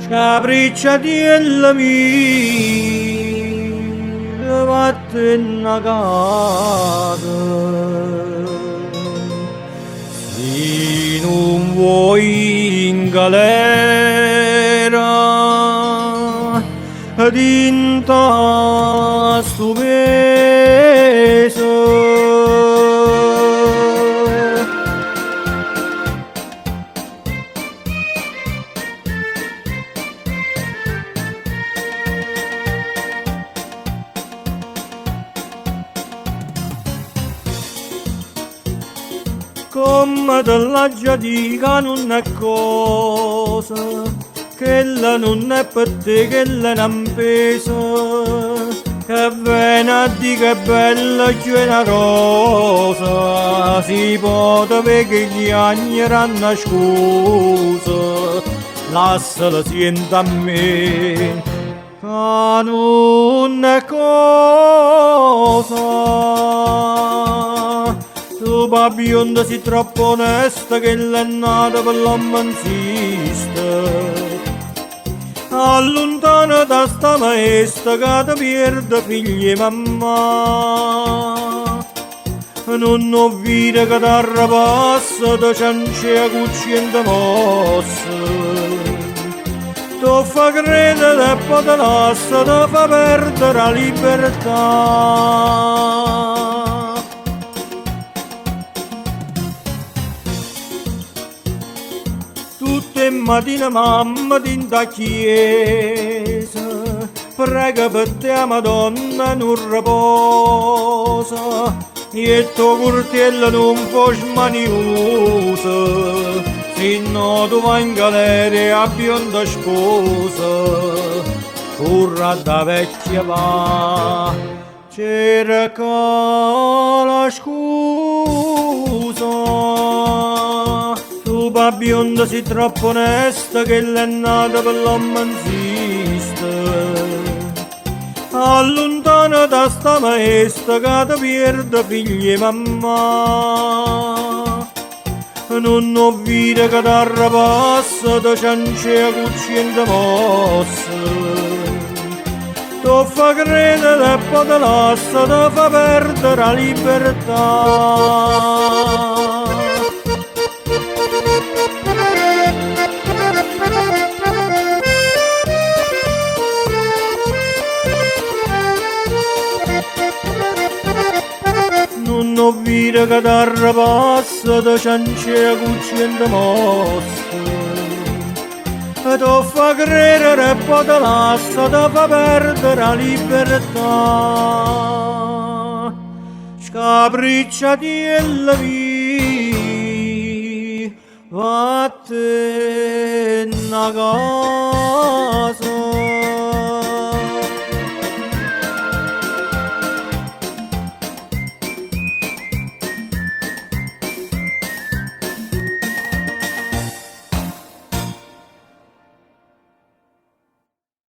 Scapricciatiella mia, vattene a casa. Se non vuoi in galera, dinta sto peso. Come te la già dica non è cosa, che la non è per te, che la non pesa, che viene a dire che è bella generosa, si può sapere che gli anni erano scusa, lasciala senta a me, che non è cosa. Tu bionda si troppo onesta che l'è nata per l'uomo insiste. Allontana da sta maestra che ti pierde figli e mamma. Non ho vita che t'arrapassa, ti ciancia cucciente mossa. Tu fa credere e poi te lascia, ti fa perdere la libertà. Tutte mattine mamma ti da chiesa, prega per te Madonna non riposa, e tuo curtello non può smaniosa, se no tu vai in galera a bionda sposa, curra da vecchia va, cerca la scusa. Tu bionda si troppo onesta che l'è nata per l'uomo insiste. Allontana da sta maestra che ti pierde figli e mamma. Non ho vita che t'arrapassa, ti ciancia cucciente mossa. Tu fa credere e poi te lascia, ti fa perdere la libertà. Non ho vita che t'arrapassa, ti ciancia cucciente mossa. Tu fa credere e poi te lascia, ti fa perdere la libertà. Scapricciatiella via, vattene a casa.